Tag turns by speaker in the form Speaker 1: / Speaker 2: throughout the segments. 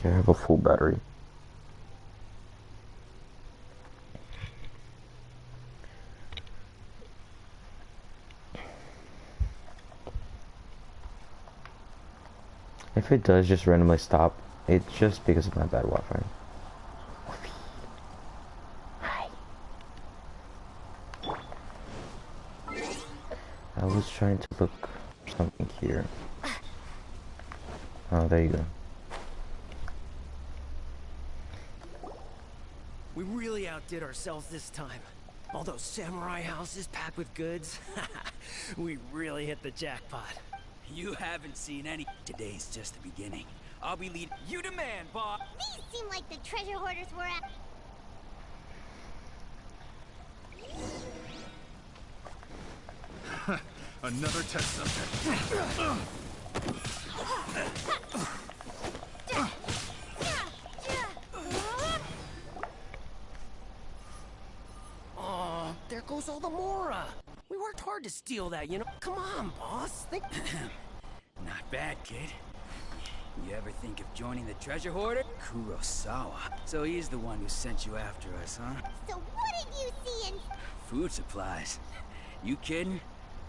Speaker 1: Okay, I have a full battery. If it does just randomly stop, it's just because of my bad Wi-Fi. Hi. I was trying to look for something here. Oh, there you go.
Speaker 2: We really outdid ourselves this time. All those samurai houses packed with goods. We really hit the jackpot.
Speaker 3: You haven't seen any. Today's just the beginning. I'll be leading. You demand, boss.
Speaker 4: These seem like the treasure hoarders were at.
Speaker 5: Another test subject.
Speaker 2: Oh, there goes all the Mora. We worked hard to steal that, you know. Come on, boss. Think.
Speaker 3: Not bad, kid. You ever think of joining the treasure hoarder? Kurosawa. So he's the one who sent you after us, huh?
Speaker 4: So what did you see in...
Speaker 3: Food supplies. You kidding?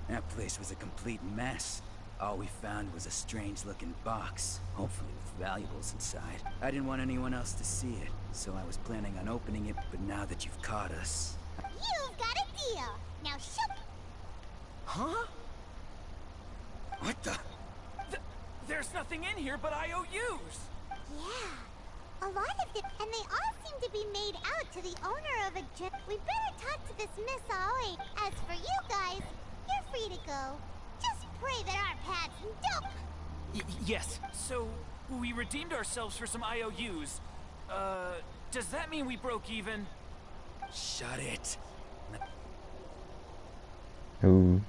Speaker 3: That place was a complete mess. All we found was a strange-looking box, hopefully with valuables inside. I didn't want anyone else to see it, so I was planning on opening it, but now that you've caught us...
Speaker 4: You've got a deal. Now shoot.
Speaker 2: Huh?
Speaker 3: What the?
Speaker 6: There's nothing in here but IOUs!
Speaker 4: Yeah. A lot of them, and they all seem to be made out to the owner of a gym. We better talk to this Miss Aoi. As for you guys, you're free to go. Just pray that our paths don't...
Speaker 6: Yes. So, we redeemed ourselves for some IOUs. Does that mean we broke even?
Speaker 3: Shut it.
Speaker 1: Ooh.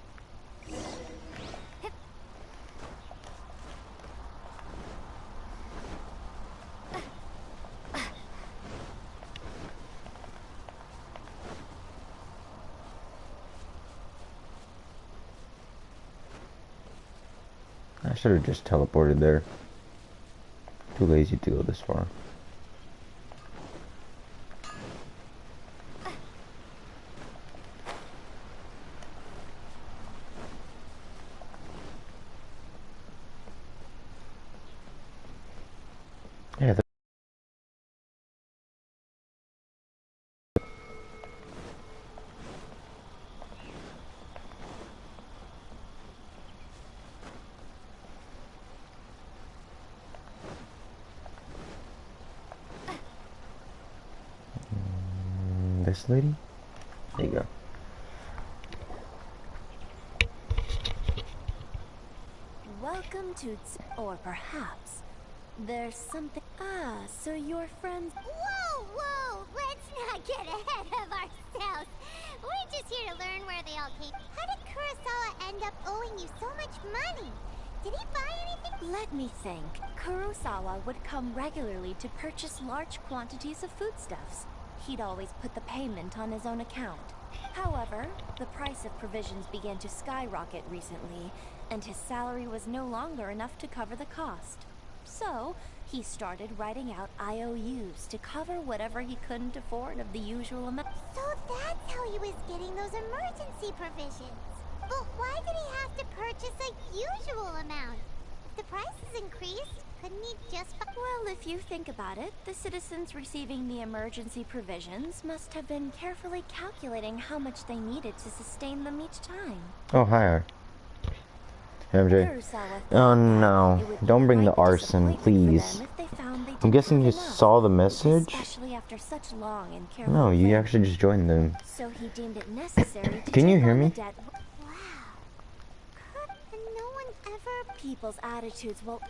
Speaker 1: I should have just teleported there. Too lazy to go this far. Yeah. This lady? There you go.
Speaker 7: Welcome to... Or perhaps there's something... Ah, so your friends...
Speaker 4: Whoa, whoa! Let's not get ahead of ourselves. We're just here to learn where they all came. How did Kurosawa end up owing you so much money? Did he buy anything?
Speaker 7: Let me think. Kurosawa would come regularly to purchase large quantities of foodstuffs. He'd always put the payment on his own account. However, the price of provisions began to skyrocket recently, and his salary was no longer enough to cover the cost. So, he started writing out IOUs to cover whatever he couldn't afford of the usual amount.
Speaker 4: So that's how he was getting those emergency provisions. But why did he have to purchase a usual amount? If the prices increased, couldn't he just...
Speaker 7: Well, if you think about it, the citizens receiving the emergency provisions must have been carefully calculating how much they needed to sustain them each time.
Speaker 1: Oh, hi. MJ. Oh no. Don't bring the arson, please. I'm guessing you saw the message?
Speaker 7: Such long and careful
Speaker 1: no, you actually just joined them.
Speaker 7: So he deemed it necessary to
Speaker 1: Can you hear me?
Speaker 4: Wow. Could no one ever...
Speaker 7: People's attitudes, well,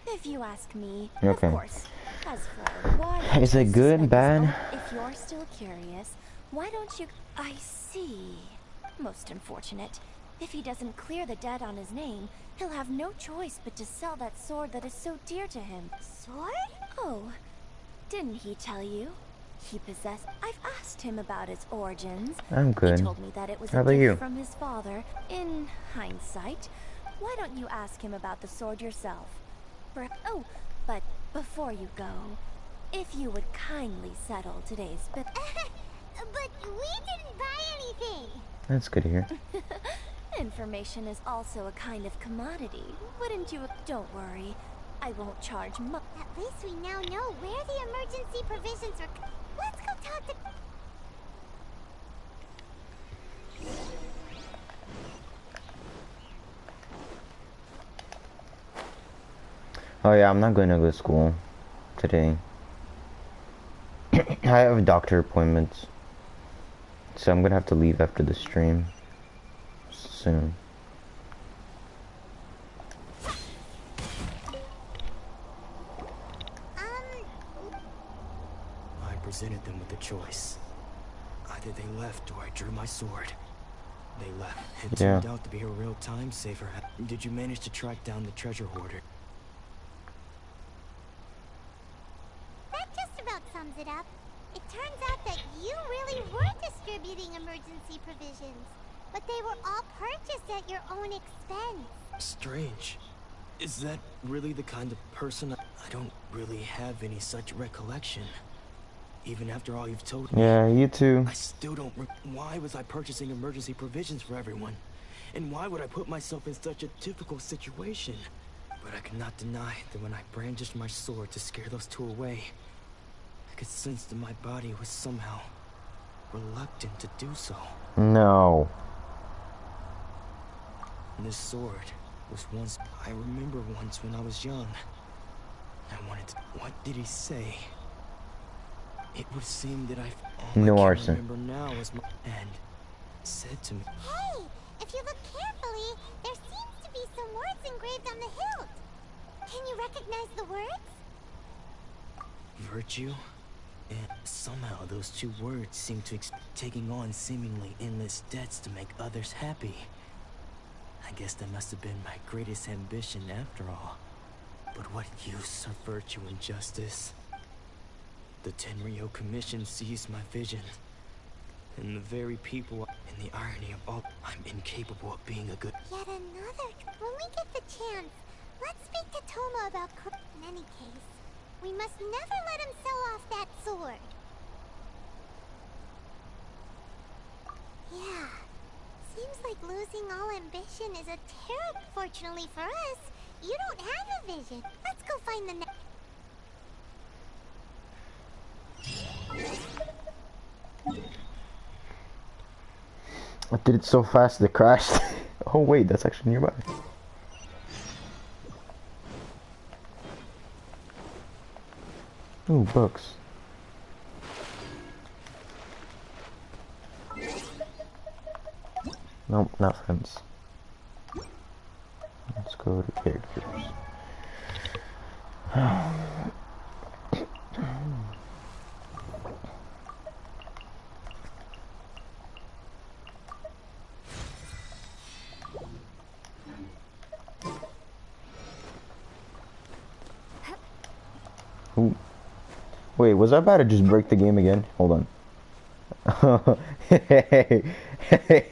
Speaker 7: if you ask me,
Speaker 1: okay.
Speaker 7: Of course. As for why...
Speaker 1: Is it good, bad?
Speaker 7: If you're still curious, why don't you... I see. Most unfortunate. If he doesn't clear the debt on his name, he'll have no choice but to sell that sword that is so dear to him.
Speaker 4: Sword?
Speaker 7: Oh, didn't he tell you? He possessed... I've asked him about its origins.
Speaker 1: I'm good.
Speaker 7: He told me that it was
Speaker 1: How
Speaker 7: a
Speaker 1: about
Speaker 7: gift
Speaker 1: you?
Speaker 7: from his father. In hindsight, why don't you ask him about the sword yourself? Oh, but Before you go, if you would kindly settle today's bit.
Speaker 4: But we didn't buy anything.
Speaker 1: That's good to hear.
Speaker 7: Information is also a kind of commodity, wouldn't you? Don't worry, I won't charge much.
Speaker 4: At least we now know where the emergency provisions were. Let's go talk to...
Speaker 1: Oh yeah, I'm not going to go to school today. I have doctor appointments, so I'm gonna have to leave after the stream soon.
Speaker 2: I presented them with a choice. Either they left or I drew my sword. They left. It turned out to be a real time saver. Did you manage to track down the treasure hoarder?
Speaker 4: That just about sums it up. It turns out that you really were distributing emergency provisions, but they were all purchased at your own expense.
Speaker 2: Strange. Is that really the kind of person I don't really have any such recollection? Even after all you've told me.
Speaker 1: Yeah, you too.
Speaker 2: I still don't. Why was I purchasing emergency provisions for everyone? And why would I put myself in such a difficult situation? But I cannot deny that when I brandished my sword to scare those two away, I could sense that my body was somehow reluctant to do so.
Speaker 1: No.
Speaker 2: And this sword was once... I remember once when I was young. I wanted to... What did he say? It would seem that
Speaker 1: no
Speaker 2: I
Speaker 1: arson.
Speaker 2: Remember now was my... And said to me...
Speaker 4: Hey, if you look carefully, there seems to be some words engraved on the hilt. Can you recognize the words?
Speaker 2: Virtue? And somehow those two words seem to taking on seemingly endless debts to make others happy. I guess that must have been my greatest ambition after all. But what use are virtue and justice? The Tenryo Commission sees my vision. And the very people... And the irony of all... I'm incapable of being a good...
Speaker 4: Yet another... When we get the chance, let's speak to Toma about... In any case, we must never let him sell off that sword. Yeah. Seems like losing all ambition is a terrible... Fortunately for us, you don't have a vision. Let's go find the next...
Speaker 1: I did it so fast that it crashed. Oh wait, that's actually nearby. Ooh, books. Nope, not friends. Let's go to characters. Ooh. Wait, was I about to just break the game again? Hold on. Hey, hey,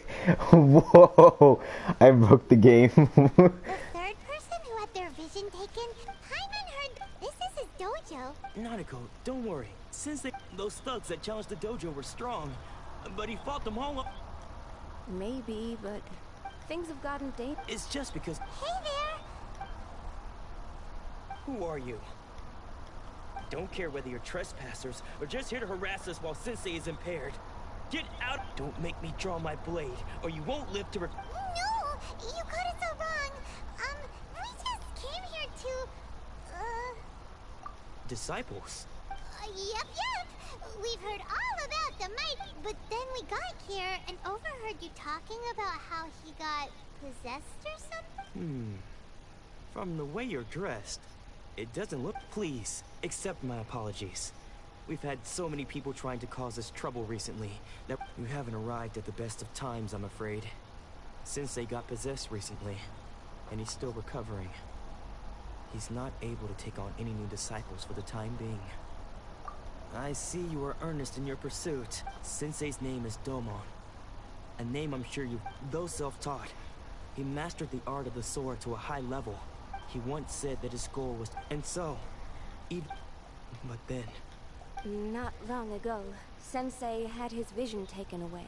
Speaker 1: whoa! I broke the game.
Speaker 4: The third person who had their vision taken, Hyman heard... This is his dojo.
Speaker 2: Nanako, don't worry. Since those thugs that challenged the dojo were strong, but he fought them all up.
Speaker 7: Maybe, but things have gotten dangerous.
Speaker 2: It's just because...
Speaker 4: Hey there!
Speaker 2: Who are you? Don't care whether you're trespassers or just here to harass us while Sensei is impaired. Get out! Don't make me draw my blade, or you won't live to...
Speaker 4: No! You got it so wrong! We just came here to...
Speaker 2: Disciples?
Speaker 4: Yep. We've heard all about the might, but then we got here and overheard you talking about how he got possessed or something?
Speaker 2: From the way you're dressed, it doesn't look... Please, accept my apologies. We've had so many people trying to cause us trouble recently that you haven't arrived at the best of times, I'm afraid. Sensei got possessed recently, and he's still recovering. He's not able to take on any new disciples for the time being. I see you are earnest in your pursuit. Sensei's name is Domon. A name I'm sure you... Though self-taught, he mastered the art of the sword to a high level. He once said that his goal was... And so, Even, but then,
Speaker 7: Not long ago, Sensei had his vision taken away.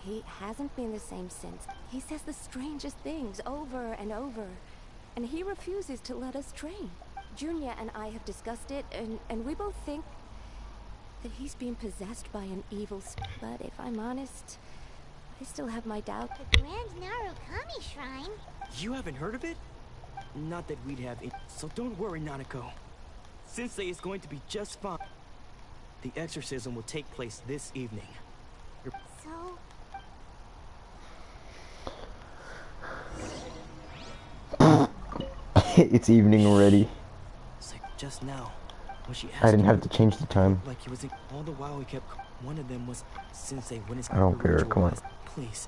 Speaker 7: He hasn't been the same since. He says the strangest things over and over, and he refuses to let us train. Junya and I have discussed it, and we both think that he's being possessed by an evil but if I'm honest, I still have my doubts.
Speaker 4: The Grand Narukami Shrine?
Speaker 2: you haven't heard of it? Not that we'd have so don't worry, Nanako. Sensei is going to be just fine. The exorcism will take place this evening.
Speaker 4: So,
Speaker 1: It's evening already.
Speaker 2: It's like just now, when she asked
Speaker 1: I didn't
Speaker 2: you,
Speaker 1: have to change the time.
Speaker 2: like he was all the while he kept. One of them was Sensei. When his
Speaker 1: I don't care,
Speaker 2: ritual
Speaker 1: come on.
Speaker 2: was- Please.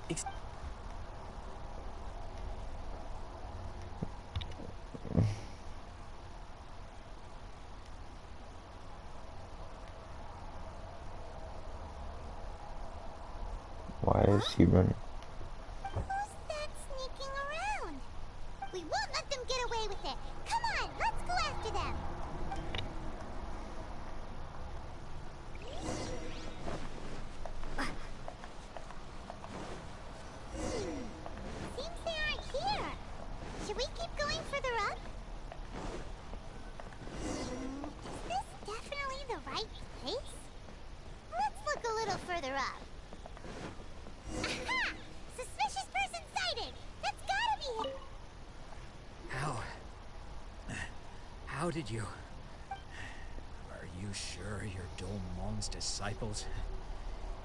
Speaker 1: Why is he running?
Speaker 4: who's that sneaking around? We won't let them get away with it. Come on, let's go after them. Seems they aren't here. Should we keep going further up? Is this definitely the right place? Let's look a little further up. Aha! Suspicious person sighted! That's gotta be him!
Speaker 3: How did you... Are you sure you're Domon's disciples?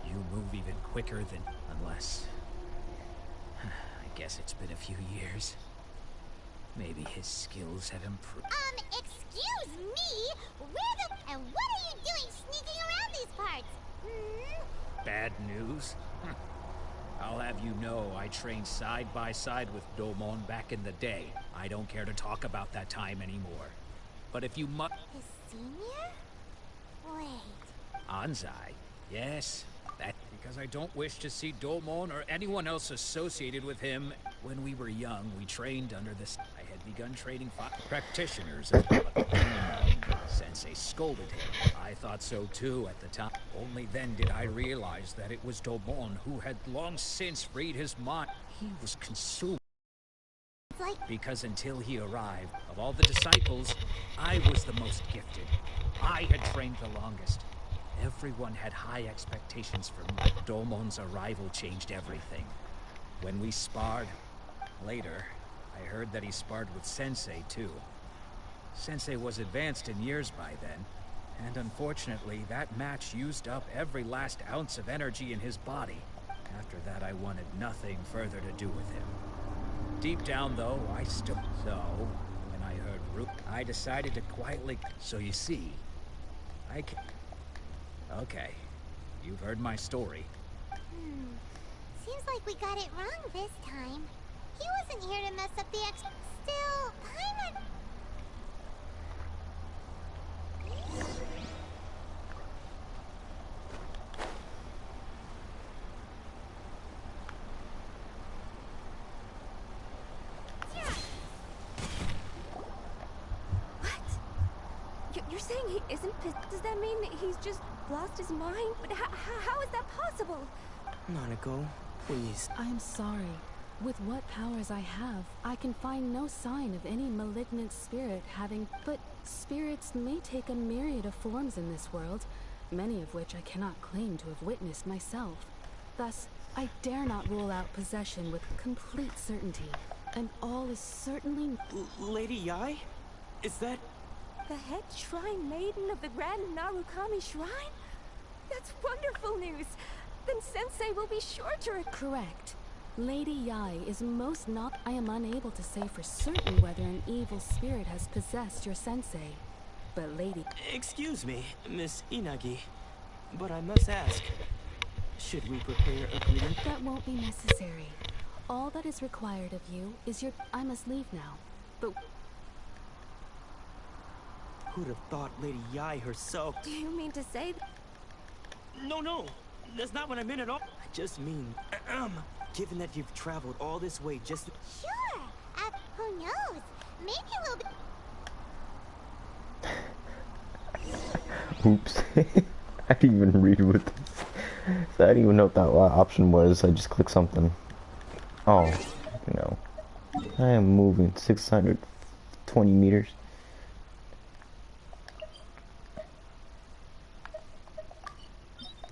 Speaker 3: You move even quicker than... Unless... I guess it's been a few years. Maybe his skills have improved.
Speaker 4: Excuse me? And what are you doing sneaking around these parts? Hmm?
Speaker 3: Bad news? I'll have you know I trained side by side with Domon back in the day. I don't care to talk about that time anymore. But if you must...
Speaker 4: His senior? Wait.
Speaker 3: Anzai? Yes, that... Because I don't wish to see Domon or anyone else associated with him. When we were young, we trained under this... I had begun training practitioners as well. Sensei scolded him. I thought so too at the time. Only then did I realize that it was Domon who had long since freed his mind. He was consumed.
Speaker 4: It's like
Speaker 3: Because until he arrived, of all the disciples, I was the most gifted. I had trained the longest. Everyone had high expectations for me. Domon's arrival changed everything. When we sparred, later, I heard that he sparred with Sensei too. Sensei was advanced in years by then, and unfortunately, that match used up every last ounce of energy in his body. After that, I wanted nothing further to do with him. Deep down, though, I still... So, when I heard Rook, I decided to quietly... So you see, I can... Okay, you've heard my story.
Speaker 4: Seems like we got it wrong this time. He wasn't here to mess up the Still, kinda...
Speaker 7: You're saying he isn't pissed? Does that mean that he's just lost his mind? But how is that possible?
Speaker 2: Nanako, please.
Speaker 8: I'm sorry. With what powers I have, I can find no sign of any malignant spirit having... But spirits may take a myriad of forms in this world, many of which I cannot claim to have witnessed myself. Thus, I dare not rule out possession with complete certainty. And all is certainly...
Speaker 2: Lady Yai? Is that...
Speaker 7: The head shrine maiden of the Grand Narukami Shrine? That's wonderful news! Then Sensei will be sure to...
Speaker 8: Correct. Lady Yai is most not... I am unable to say for certain whether an evil spirit has possessed your sensei. But Lady...
Speaker 2: Excuse me, Miss Inagi, but I must ask, should we prepare a greeting?
Speaker 8: That won't be necessary. All that is required of you is your... I must leave now. But...
Speaker 2: Who'd have thought Lady Yai herself...
Speaker 7: Do you mean to say...
Speaker 2: No, that's not what I meant at all. I just mean, given that you've traveled all this way just...
Speaker 4: Sure! Who knows? Maybe we'll be...
Speaker 1: Oops. I didn't even read what this. So I didn't even know what that option was. I just clicked something. Oh, no. I am moving 620 meters.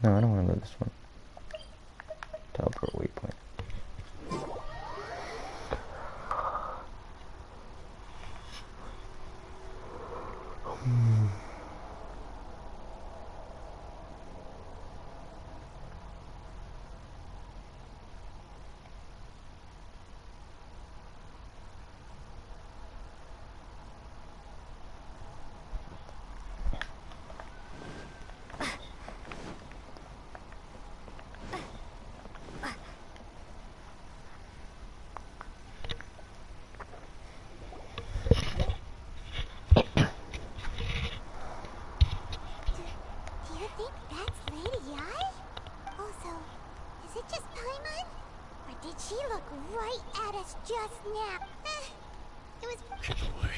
Speaker 1: No, I don't want to go this one. Teleport waypoint.
Speaker 4: Do you think that's Lady Ai? Also, is it just Paimon? Or did she look right at us just now? It was...
Speaker 5: Keep away.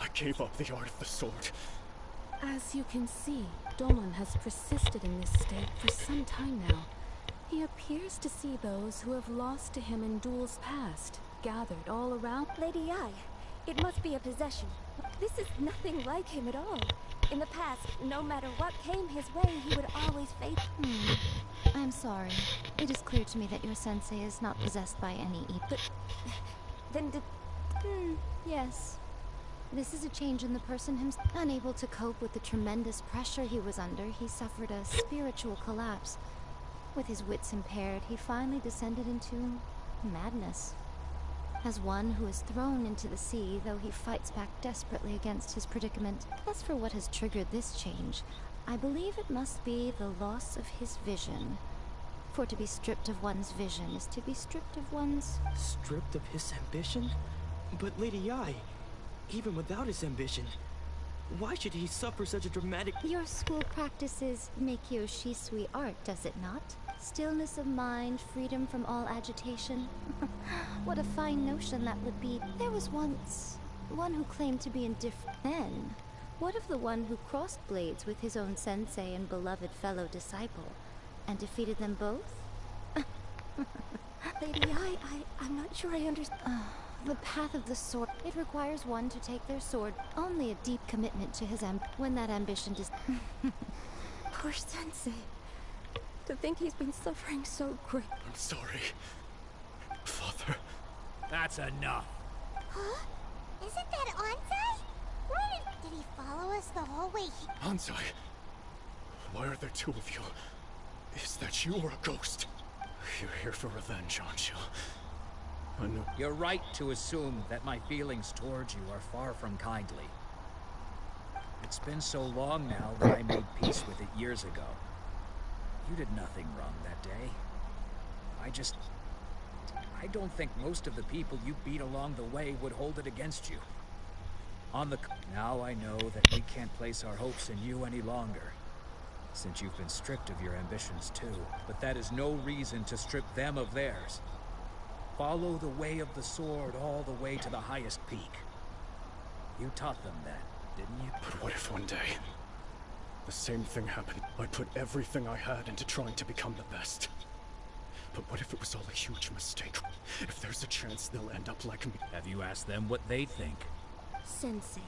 Speaker 5: I gave up the art of the sword.
Speaker 8: As you can see, Dolan has persisted in this state for some time now. He appears to see those who have lost to him in duels past, gathered all around.
Speaker 7: Lady Ai, it must be a possession. This is nothing like him at all. In the past, no matter what came his way, he would always face...
Speaker 9: I'm sorry. It is clear to me that your sensei is not possessed by any evil.
Speaker 7: But... then did...
Speaker 9: Yes. This is a change in the person himself. Unable to cope with the tremendous pressure he was under, he suffered a spiritual collapse. With his wits impaired, he finally descended into madness. As one who is thrown into the sea, though he fights back desperately against his predicament. As for what has triggered this change, I believe it must be the loss of his vision. For to be stripped of one's vision is to be stripped of one's...
Speaker 2: Stripped of his ambition? But Lady Ai, even without his ambition, why should he suffer such a dramatic...
Speaker 9: Your school practices Meikyo Shisui art, does it not? Stillness of mind, freedom from all agitation. What a fine notion that would be. There was once one who claimed to be indifferent. Then, what of the one who crossed blades with his own sensei and beloved fellow disciple, and defeated them both?
Speaker 7: Lady Ai, I'm not sure I understand.
Speaker 9: The path of the sword. It requires one to take their sword. Only a deep commitment to his when that ambition does...
Speaker 7: Poor sensei. To think he's been suffering so great.
Speaker 5: I'm sorry. Father.
Speaker 6: That's enough.
Speaker 4: Huh? Isn't that Ansai? Where did he follow us the whole way?
Speaker 5: Ansai. Why are there two of you? Is that you or a ghost? You're here for revenge, aren't you? I know.
Speaker 10: You're right to assume that my feelings towards you are far from kindly. It's been so long now that I made peace with it years ago. You did nothing wrong that day. I don't think most of the people you beat along the way would hold it against you. Now I know that we can't place our hopes in you any longer, since you've been stripped of your ambitions too. But that is no reason to strip them of theirs. Follow the way of the sword all the way to the highest peak. You taught them that, didn't you?
Speaker 5: But what if one day the same thing happened? I put everything I had into trying to become the best. But what if it was all a huge mistake? If there's a chance they'll end up like me?
Speaker 10: Have you asked them what they think?
Speaker 7: Sensei,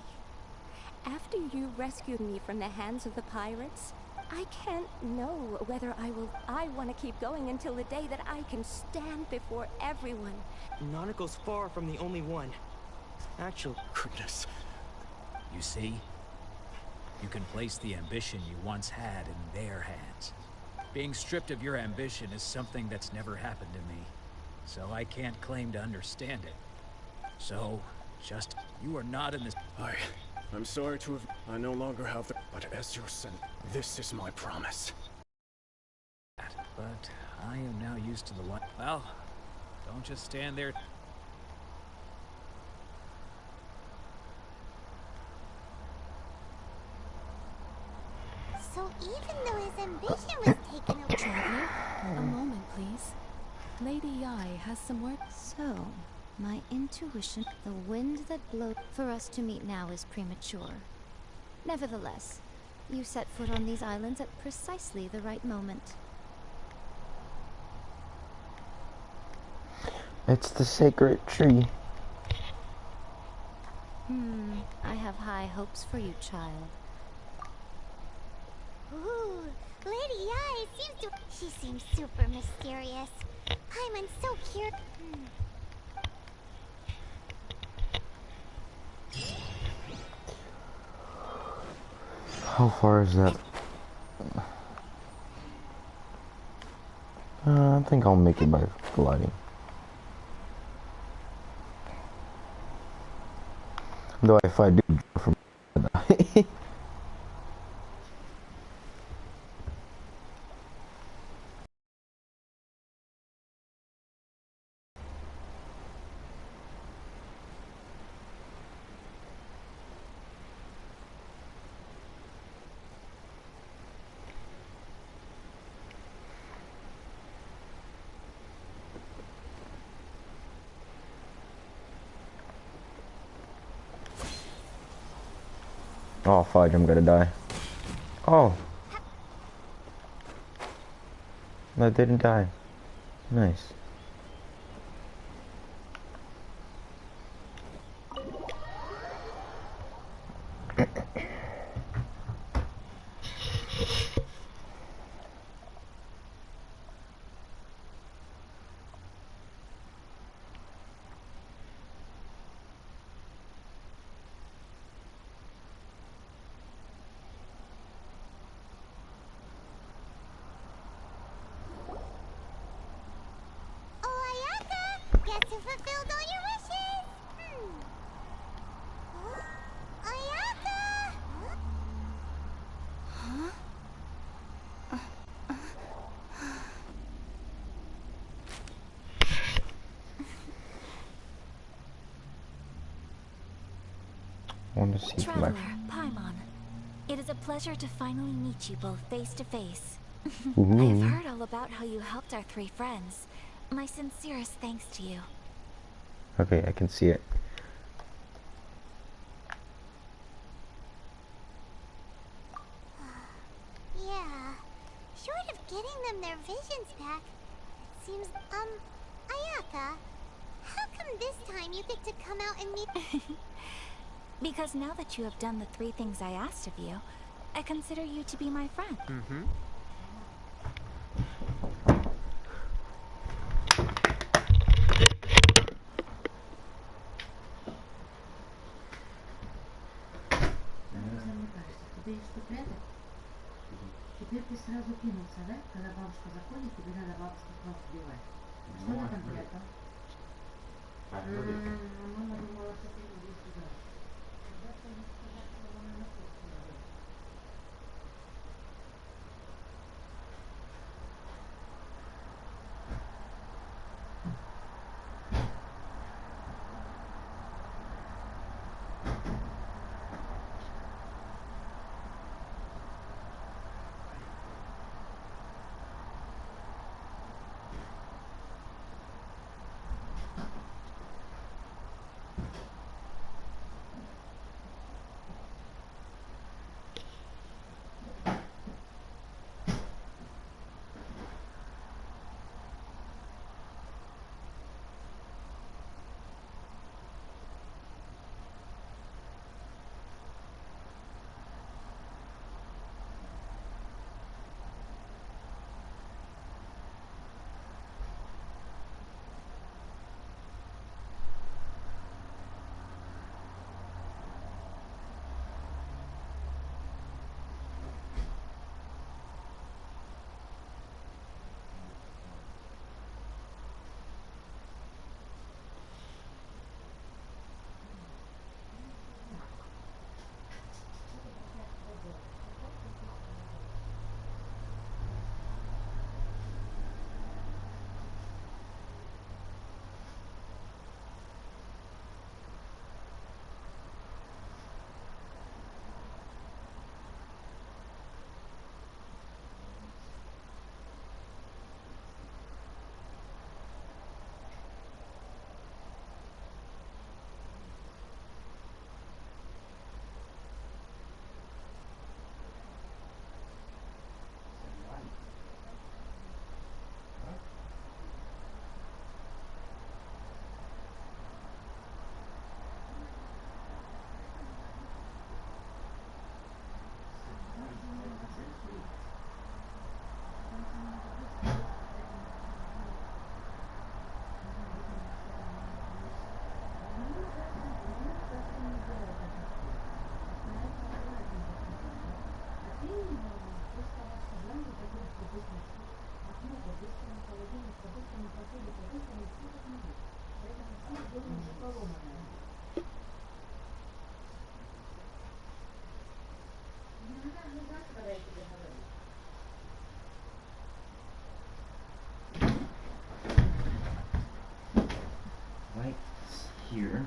Speaker 7: after you rescued me from the hands of the pirates, I can't know whether I want to keep going until the day that I can stand before everyone.
Speaker 2: Nanako's far from the only one. Actually...
Speaker 5: Goodness.
Speaker 10: You see? You can place the ambition you once had in their hands. Being stripped of your ambition is something that's never happened to me, so I can't claim to understand it. So, you are not in this...
Speaker 5: I'm sorry to have... I no longer have the... But as your son, this is my promise.
Speaker 10: But I am now used to the one... Well, don't just stand there...
Speaker 4: So even though his ambition was taken away...
Speaker 8: Traveler, a moment, please. Lady Ai has some work.
Speaker 9: So, my intuition, the wind that blows for us to meet now is premature. Nevertheless, You set foot on these islands at precisely the right moment.
Speaker 1: It's the sacred tree.
Speaker 9: I have high hopes for you, child.
Speaker 4: Ooh, Lady Ai seems to... She seems super mysterious. Paimon's so cute.
Speaker 1: How far is that? I think I'll make it by gliding. Though if I do from oh fudge, I'm gonna die. Oh, I didn't die. Nice.
Speaker 4: Oh, Ayaka! Guess who fulfilled all your wishes? Ayaka!
Speaker 1: I want to see if my...
Speaker 7: Traveler, Paimon. It is a pleasure to finally meet you both face to face. I have
Speaker 1: Ooh.
Speaker 7: heard all about how you helped our three friends. My sincerest thanks to you.
Speaker 1: Okay, I can see it.
Speaker 4: Yeah. Short of getting them their visions back, it seems, Ayaka, how come this time you get to come out and meet...
Speaker 7: Because now that you have done the three things I asked of you, I consider you to be my friend.
Speaker 11: Теперь ты сразу кинулся, да? Когда бабушка заходит, тебе надо бабушку сразу убивать. Что это конкретно? Мама думала, что ты иди сюда. Когда ты не сказать, что она на кухне идет.
Speaker 1: Lights here.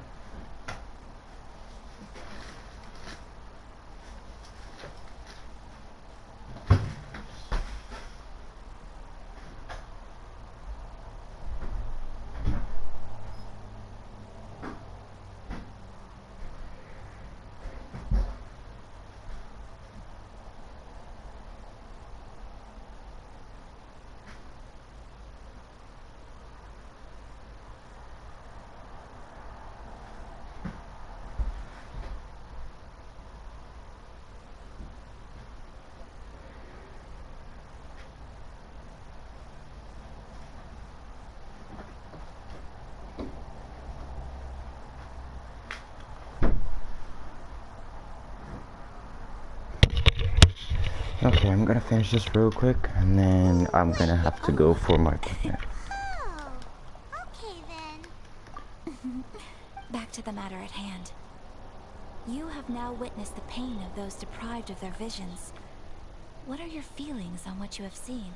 Speaker 1: Okay, I'm gonna finish this real quick, and then I'm gonna have to go for my picnic.
Speaker 4: Oh, okay then.
Speaker 7: Back to the matter at hand. You have now witnessed the pain of those deprived of their visions. What are your feelings on what you have seen?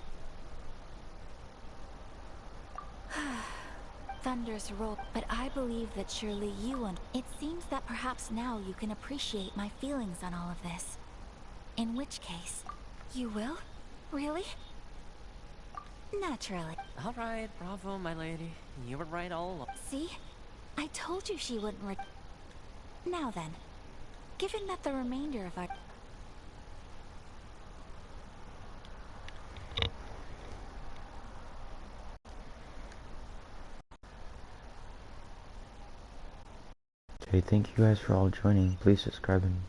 Speaker 7: Thunders roll, but I believe that surely you and... It seems that perhaps now you can appreciate my feelings on all of this. In which case, you will? Really? Naturally.
Speaker 12: All right, bravo, my lady. You were right all along.
Speaker 7: See? I told you she wouldn't Now then, given that the remainder of our...
Speaker 1: Okay, thank you guys for all joining. Please subscribe and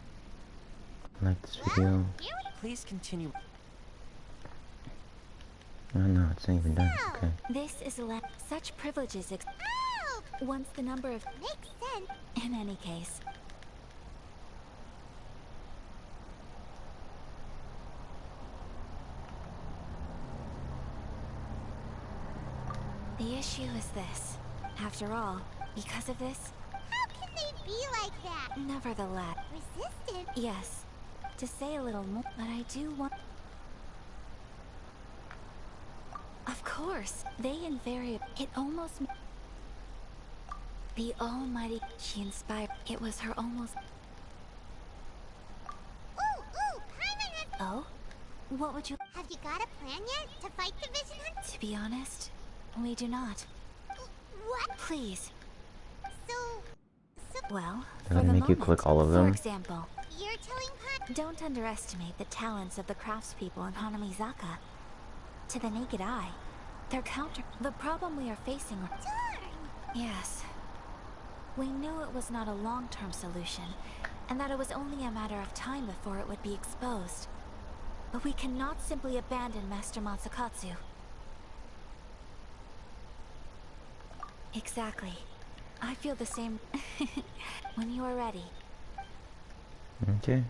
Speaker 1: like this video.
Speaker 12: Please continue.
Speaker 1: Oh no, it's not even done. It's okay.
Speaker 7: This is such privileges once the number of...
Speaker 4: Makes sense.
Speaker 7: In any case... The issue is this. After all, because of this...
Speaker 4: How can they be like that?
Speaker 7: Nevertheless...
Speaker 4: Resistant?
Speaker 7: Yes. To say a little more, but I do want... Of course, they invariably... It almost... The Almighty... She inspired... It was her almost...
Speaker 4: Ooh, Paimon!
Speaker 7: Oh? What would you...
Speaker 4: Have you got a plan yet to fight the Vision Hunt?
Speaker 7: To be honest, we do not.
Speaker 4: What?
Speaker 7: Please.
Speaker 4: So...
Speaker 7: Well,
Speaker 1: They're
Speaker 7: for
Speaker 1: gonna
Speaker 7: the
Speaker 1: make you
Speaker 7: moment,
Speaker 1: click all of
Speaker 7: for
Speaker 1: them.
Speaker 7: example...
Speaker 4: You're telling Paimon...
Speaker 7: Don't underestimate the talents of the craftspeople in Hanamizaka. To the naked eye, their counter... The problem we are facing...
Speaker 4: Darn!
Speaker 7: Yes. We knew it was not a long-term solution, and that it was only a matter of time before it would be exposed. But we cannot simply abandon Master Matsukatsu. Exactly. I feel the same... When you are ready.
Speaker 1: Okay.